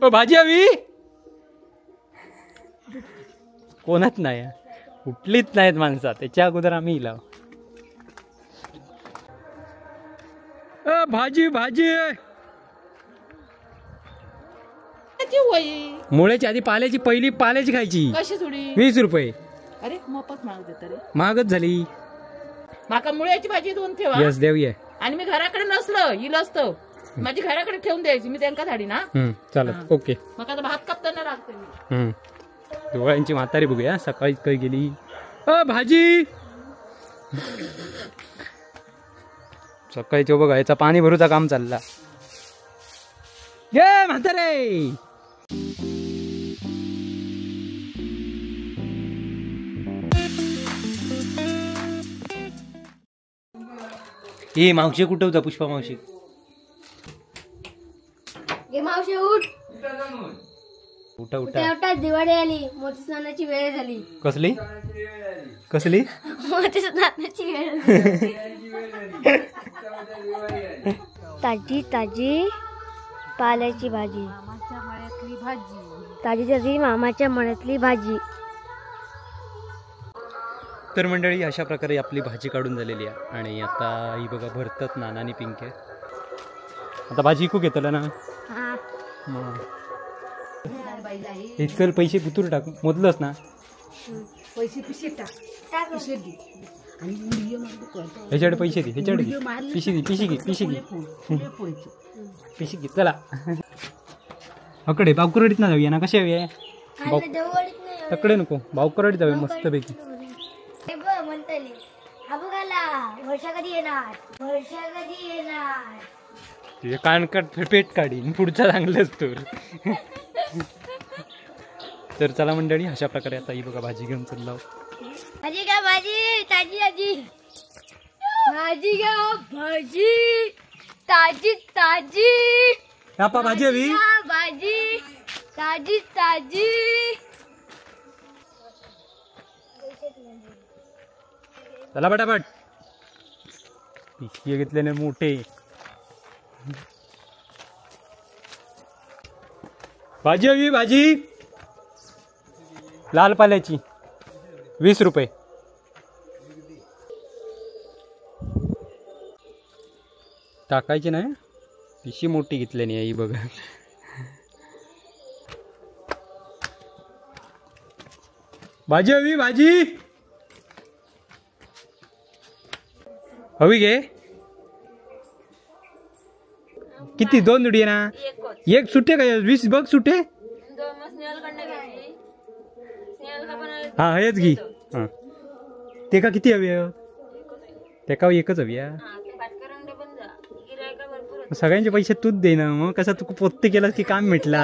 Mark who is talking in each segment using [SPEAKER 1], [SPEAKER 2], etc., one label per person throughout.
[SPEAKER 1] भाजी हवी कोणाच नाही कुठलीच नाहीत माणसं त्याच्या अगोदर आम्ही इलाव भाजी भाजी मुळ्याची आधी पाल्याची पहिली पाल्याची खायची
[SPEAKER 2] कशी थोडी
[SPEAKER 1] 20 रुपये
[SPEAKER 2] अरे मोफत माग देत रे
[SPEAKER 1] महागच झाली
[SPEAKER 2] माका मुळ्याची भाजी दोन ठेवा
[SPEAKER 1] यस देऊया
[SPEAKER 2] आणि मी घराकडे नसलं हिल असतं माझी घराकडे ठेवून द्यायची मी त्यांका धाडी ना
[SPEAKER 1] चालत ओके
[SPEAKER 2] मग आता भात कापताना राखते मी
[SPEAKER 1] डोळ्यांची म्हातारी बघूया सकाळी काही गेली भाजी सकाळी बघा याचा पाणी भरूचा काम चालला ये म्हातारे ए मावशी कुठं होता पुष्पा मावशी
[SPEAKER 3] मावशी उठ
[SPEAKER 1] उठा उठा
[SPEAKER 3] दिवाळी आली मोती स्नानाची वेळ झाली
[SPEAKER 1] कसली कसली
[SPEAKER 3] मोती स्नानाची वेळ ताजी ताजी पाल्याची भाजी
[SPEAKER 2] मामाच्या मळ्यातली भाजी
[SPEAKER 3] ताजी ताजी मामाच्या मळ्यातली भाजी
[SPEAKER 1] तर मंडळी अशा प्रकारे आपली भाजी काढून झालेली आहे आणि आता ही बघा भरतात नाना आणि पिंके आता भाजी खूप घेतलं ना चल पैसे कुतूर टाकू मोजलंच ना
[SPEAKER 2] पैसे पिशे टाक पिशे दे आणि व्हिडिओ
[SPEAKER 1] ह्याच्याकडे पैसे दे ह्याच्याकडे दे पिशी घे पिशी घे पिशी घे पिशी घे चला अकडे बावकरडीत ना जाऊया ना कशी हवी आहे तकडे नको बावकरडीत जाऊया मस्त पैकी
[SPEAKER 3] वर्षा कधी येणार
[SPEAKER 1] तुझे कानकट पेट काढीन पुढचा चांगलंच तर चला मंडळी अशा प्रकारे आता ही बघा भाजी घेऊन चाललो
[SPEAKER 3] भाजी घ्या भाजी ताजी ताजी भाजी घ्या भाजी ताजी ताजी
[SPEAKER 1] आपा भाजी हवी
[SPEAKER 3] भाजी ताजी ताजी
[SPEAKER 1] चला पटापट पिशवी घेतल्याने मोठे भाजी हवी भाजी लाल पाल्याची 20 रुपये टाकायची नाही पिशी मोठी घेतल्याने आई बघा भाजी हवी भाजी हवी घे किती 2 जुडी ना एक सुटे का 20 बघ सुटे हा हेच घे हा ते का किती हवी ते का एकच हवी सगळ्यांचे पैसे तूच दे ना मग कसा तू पोत्ते केलास की काम मिटला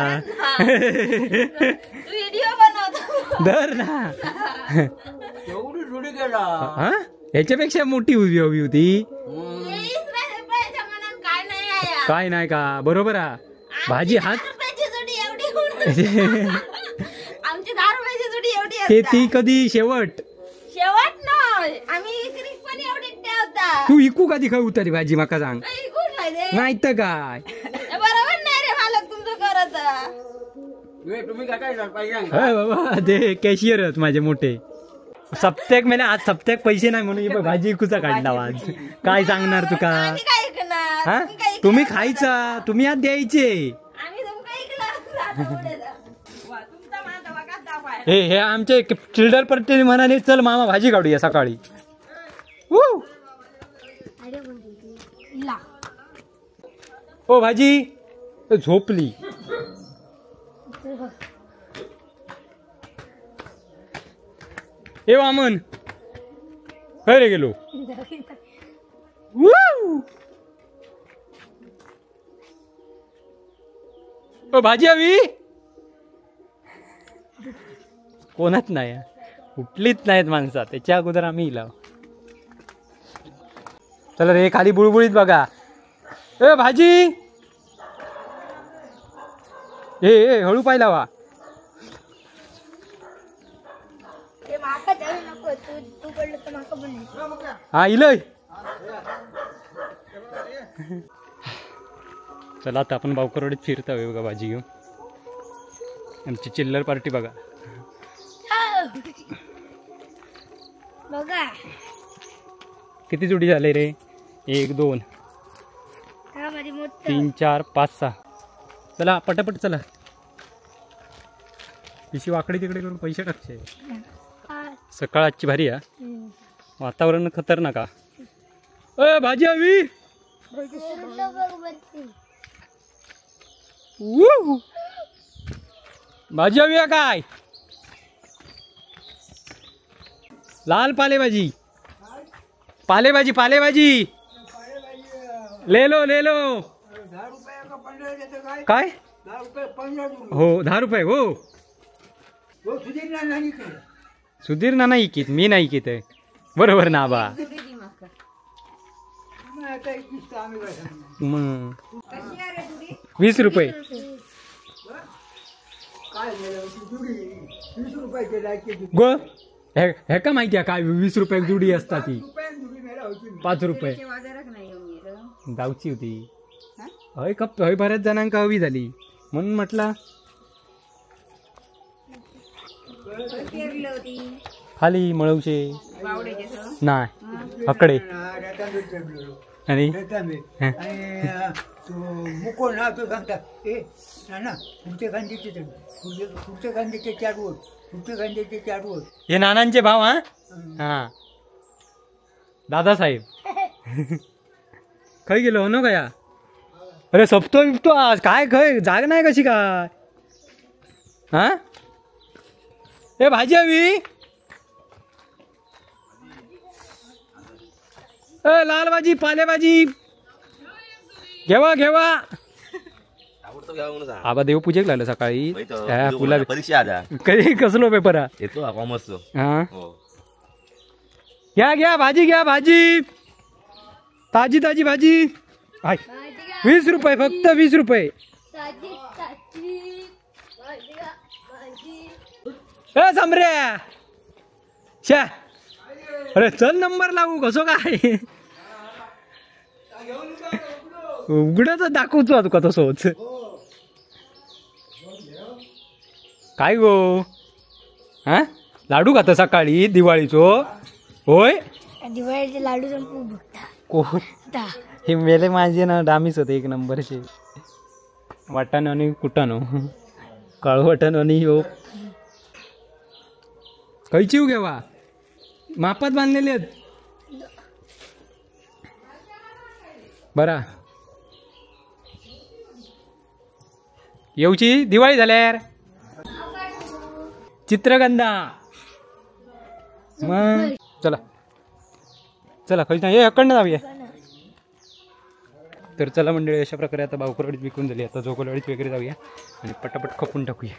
[SPEAKER 1] दर ना हा ह्याच्यापेक्षा मोठी उभी हवी होती काय नाही का बरोबर हा भाजी हात ते ती कधी शेवट तू इकू कधी खाऊ तरी भाजी माका सांग नाही तर काय बाबा ते कॅशियर माझे मोठे सप्त्याक मेले आज सप्त्याक पैसे नाही म्हणून भाजी इकूचा काढला आज काय सांगणार तुका हा तुम्ही खायचा तुम्ही आज द्यायचे हे आमचे चिल्डर पार्टी म्हणाले चल मामा भाजी काढूया सकाळी ओ भाजी झोपली ए वामन खरे गेलो ओ भाजी हवी कोणाच नाही कुठलीच नाहीत माणसं त्याच्या अगोदर आम्ही इलाव चला रे खाली बुळबुळीत बघा ए भाजी ए हळू पाहिला वा हा इलय चला आता आपण बावकरवाडीत फिरता बघा भाजी घेऊन आमची चिल्लर पार्टी बघा.
[SPEAKER 3] बघा
[SPEAKER 1] किती जोडी झाले रे? 1 2
[SPEAKER 3] हा माझी मोठं
[SPEAKER 1] 3 4 5 6. चला पटापट चला. पिशी वाकडी तिकडे करून पैसे टाकचे. सकाळ आजची भारी आहे. वातावरण खतरनाक का. भाजी हवी. भाजी हवी काय? लाल पालेभाजी. पालेभाजी पालेभाजी ले लो ले लो. काय हो 10 रुपये हो. सुधीर ना नाही कित मी नाही कित बरोबर ना बा. मग 20 रुपये. गो हे का माहिती आहे काय 20 रुपये जुडी असतात ती. 5 रुपये जाऊची होती. हय कप हय बऱ्याच जणांका हवी झाली म्हणून म्हटला खाली मळवचे नाही अकडे आणि
[SPEAKER 4] मुको ना तो सांगतात ए ना पुढच्या गांधीचे पुढच्या गांधीचे 4 वोट पुढच्या गांधीचे 4 वोट.
[SPEAKER 1] हे नानांचे भाव. हा हा दादासाहेब खय गेलो हो गया. अरे सपतो बिपतो आज काय खय जाग नाही कशी काय. हा ए भाजी हवी. लाल भाजी पालेभाजी घेवा घेवा. आबा देवपूजेक लागलं सकाळी. तुला
[SPEAKER 5] परीक्षा
[SPEAKER 1] कधी कसलो पेपर
[SPEAKER 5] येतो कॉमर्स.
[SPEAKER 1] हा घ्या घ्या भाजी घ्या भाजी. ताजी ताजी भाजी. 20 रुपये फक्त 20 रुपये. समऱ्या शा. अरे चल नंबर लागू कसो काय उघडच दाखवतो तुका तसोच काय गो. हा लाडू खाता सकाळी दिवाळीचो होय.
[SPEAKER 3] दिवाळीचे लाडू संपू बघता
[SPEAKER 1] कोण हे मेले माझे ना डामीच होते 1 नंबरचे. वाटाणो आणि कुटाणो काळू वाटाणो आणि हो कैची घेवा मापात बांधलेले आहेत बरा. येऊची दिवाळी झाल्यार चित्रगंधा. मग चला चला खरी नाही अकडनं जाऊया. तर चला मंडळी अशा प्रकारे आता बावकरवाडीत विकून झाली. आता जोगलवाडीत वगैरे जाऊया आणि पटापट खपून टाकूया.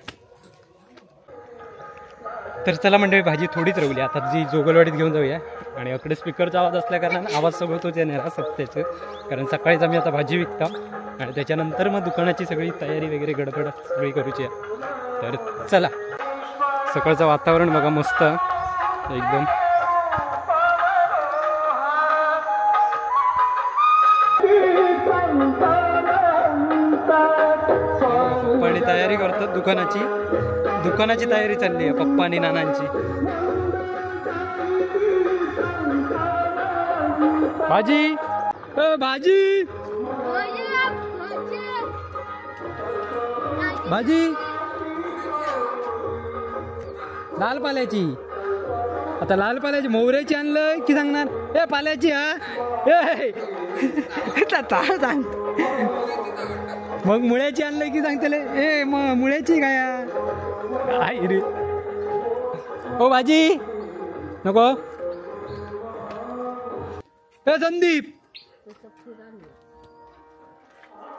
[SPEAKER 1] तर चला मंडळी भाजी थोडीच राहिली आता जी जोगलवाडीत घेऊन जाऊया. आणि अकडे स्पीकरचा आवाज असल्या कारणानं आवाज सगळं तोच येणार सत्याचं. कारण सकाळीच आम्ही आता भाजी विकता आणि त्याच्यानंतर मग दुकानाची सगळी तयारी वगैरे गडबड सगळी करूची आहे. तर चला सकाळचं वातावरण बघा मस्त एकदम. पप्पानी तयारी करतात दुकानाची तयारी चालली आहे पप्पा आणि नानांची. भाजी भाजी भाजी लाल पाल्याची. आता लाल पाल्याची मोहऱ्याची आणलं की सांगणार ए पाल्याची. हा सांग मग मुळ्याची आणलं की सांगतले ए मग मुळ्याची काय रे. ओ भाजी नको. ए संदीप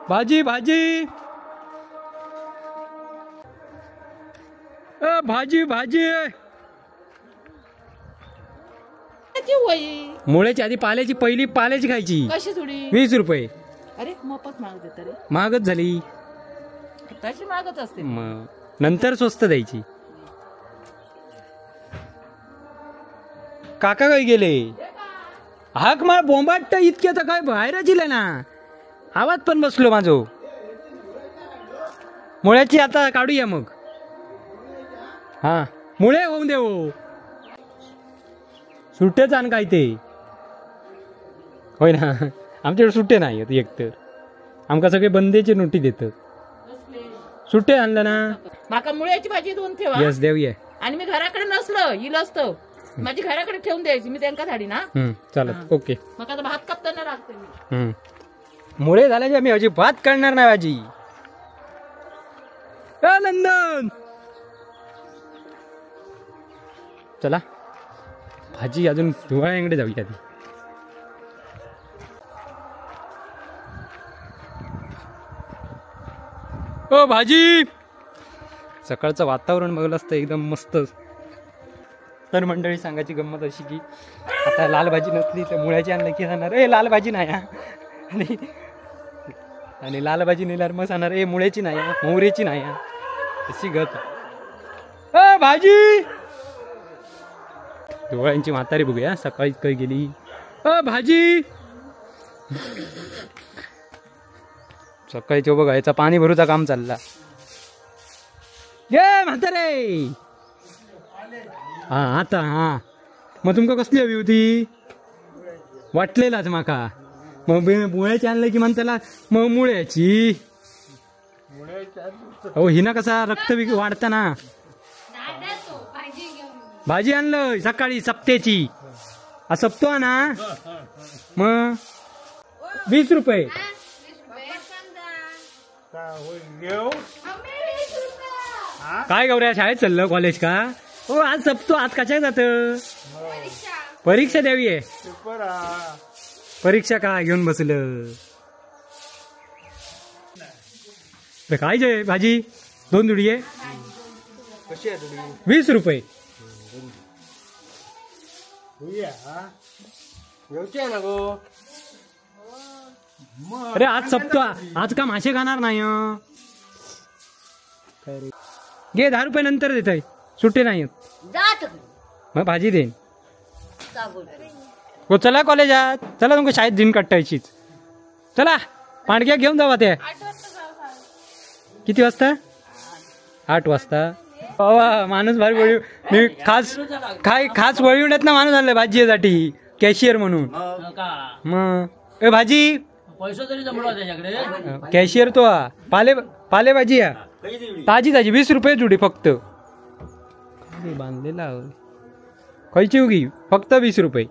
[SPEAKER 1] भाजी भाजी भाजी भाजी. मुळ्याची आधी पाल्याची पहिली पाल्याची खायची.
[SPEAKER 2] कशी थोडी
[SPEAKER 1] 20 रुपये.
[SPEAKER 2] अरे मोफत मागते तरी
[SPEAKER 1] महागच झाली.
[SPEAKER 2] तशी मागत असते
[SPEAKER 1] मग नंतर स्वस्त द्यायची. काका काय गेले. हाक मला बोंबाट इतक्या तर काय बाहेरच इले ना. आवाज पण बसलो माझो. मुळ्याची आता काढूया मग हा मुळे होऊन देऊ सुट्टेच आण काय ते होय ना आमच्याकडे सुट्टे नाही आहेत एकतर आमका सगळे बंदेचे नोटी देतात सुट्टे आणलं ना
[SPEAKER 2] माका मुळ्याची भाजी दोन ठेवा
[SPEAKER 1] यस देऊया
[SPEAKER 2] आणि मी घराकडे नसलो इलो असतो माझी घराकडे ठेवून द्यायची मी त्यांका धाडी ना
[SPEAKER 1] चालत ओके
[SPEAKER 2] मग आता भात कापताना लागते मी
[SPEAKER 1] मुळे झाल्याचे मी अजिबात करणार नाही भाजी नंदन चला भाजी अजून धुवाळ्यांकडे जाऊया आधी ओ भाजी सकाळचं वातावरण बघलं असतं एकदम मस्त तर मंडळी सांगायची गंमत अशी की आता लाल भाजी नसली तर मुळ्याची आणलं की सांगणार ए लाल भाजी नाही आणि लाल भाजी नेल्यावर मग सांगणार ए मुळ्याची नाही मोहरेची नाही अशी गत भाजी डोळ्यांची म्हातारी बघूया सकाळी काही गेली भाजी सकाळी बघा याचा पाणी भरूचा काम चालला गे म्हातारे हा आता हा मग तुमका कसली हवी होती वाटलेलाच माका मग मुळ्याची आणलं की म्हणताला मग मुळ्याची हो हिना कसा रक्त वाढता ना भाजी आणलं सकाळी सप्त्याची सप्तो ना मग 20 रुपये काय गौऱ्या शाळेत चाललं कॉलेज का हो आज सप्तो आज कशा जात परीक्षा द्यावी आहे परीक्षा काय घेऊन बसलं काय जे भाजी 2 जुडी आहे 20 रुपये अरे आज सप्तो आज का मासे खाणार नाही घे 10 रुपये नंतर देतय सुट्टे नाही मग भाजी देईन हो चला कॉलेजात चला तुमका शाळेत दिन काटायचीच चला पांडग्या घेऊन जावा ते किती वाजता 8 वाजता माणूस भारी वळी मी खास वळीवण्यात ना माणूस आणलाय भाजीसाठी कॅशियर म्हणून मग ए भाजी
[SPEAKER 5] पैसा तरी जमला त्याच्याकडे
[SPEAKER 1] कॅशियर तो पालेभाजी या ताजी 20 रुपये जुडी फक्त बांधलेला खायची उगी फक्त 20 रुपये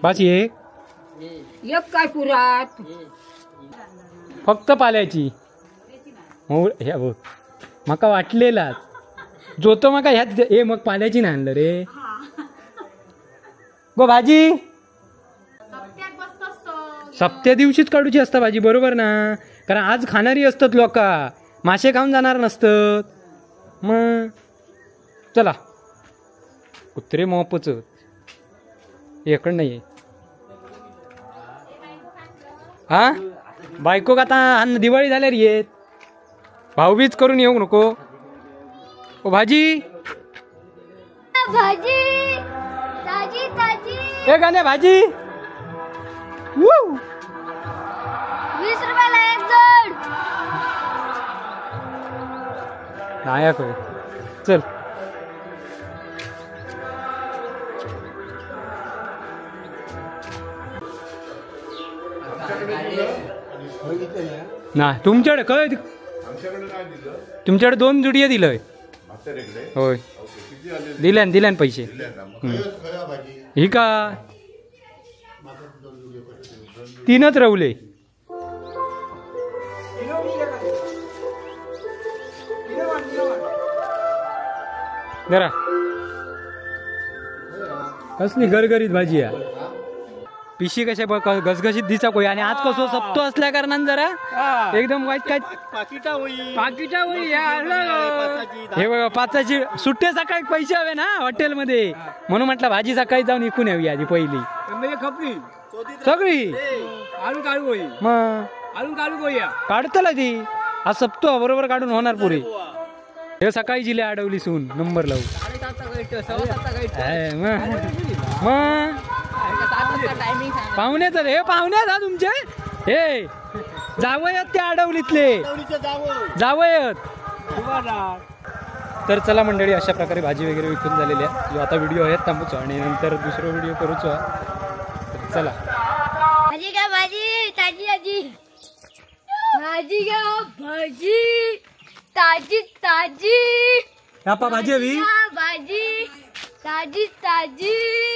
[SPEAKER 1] बाची एक
[SPEAKER 2] काय पुरात
[SPEAKER 1] फक्त पाल्याची ह्या बघ मका वाटलेलाच जो तो मका ह्यात ए मग पाल्याची नाही आणलं रे गो भाजी सप्त्या दिवशीच काढूची असता भाजी बरोबर ना कारण आज खाणारी असतात लोक मासे खाऊन जाणार नसतात मग चला कुत्रे मोपच इकडं नाही हा बायको का आता दिवाळी झाल्यावर येत भाऊबीज करून येऊ नको ओ भाजी
[SPEAKER 3] भाजी ताजी ताजी
[SPEAKER 1] ए गाणे भाजी
[SPEAKER 3] 20 रुपयाला एक जोड
[SPEAKER 1] नायक चल ना तुमच्याकडे काय तुमच्याकडे 2 जुडिया दिलंय होय दिल्यान पैसे ही का 3च रवले जरा कसली गरगरीत भाजी आहे पिशी कशा घसघशीत दिसा कोई आणि आज कसं सप्तो असल्या कारणान जरा एकदम वाईट काय पाकिटा होई हे बघा 5ची सुट्टे सकाळी पैसे हवे ना हॉटेलमध्ये म्हणून म्हटलं भाजी सकाळी जाऊन विकून यावी आधी पहिली सगळी मग काढतला ती आज सप्तो बरोबर काढून होणार पुरी हे सकाळी जिले अडवली सून नंबर लावू मग पाहुणे तर हे पाहुणे तुमचे हे जावयत त्या आडवलीतले जावयत. तर चला मंडळी, अशा प्रकारे भाजी वगैरे विकून झालेली आहे. जो आता व्हिडिओ आहे थांबूचो आणि नंतर दुसरा व्हिडिओ करूचो. तर चला
[SPEAKER 3] भाजी घ्या, भाजी ताजी ताजी. भाजी घ्या, भाजी ताजी ताजी.
[SPEAKER 1] भाजी हवी.
[SPEAKER 3] भाजी ताजी ताजी.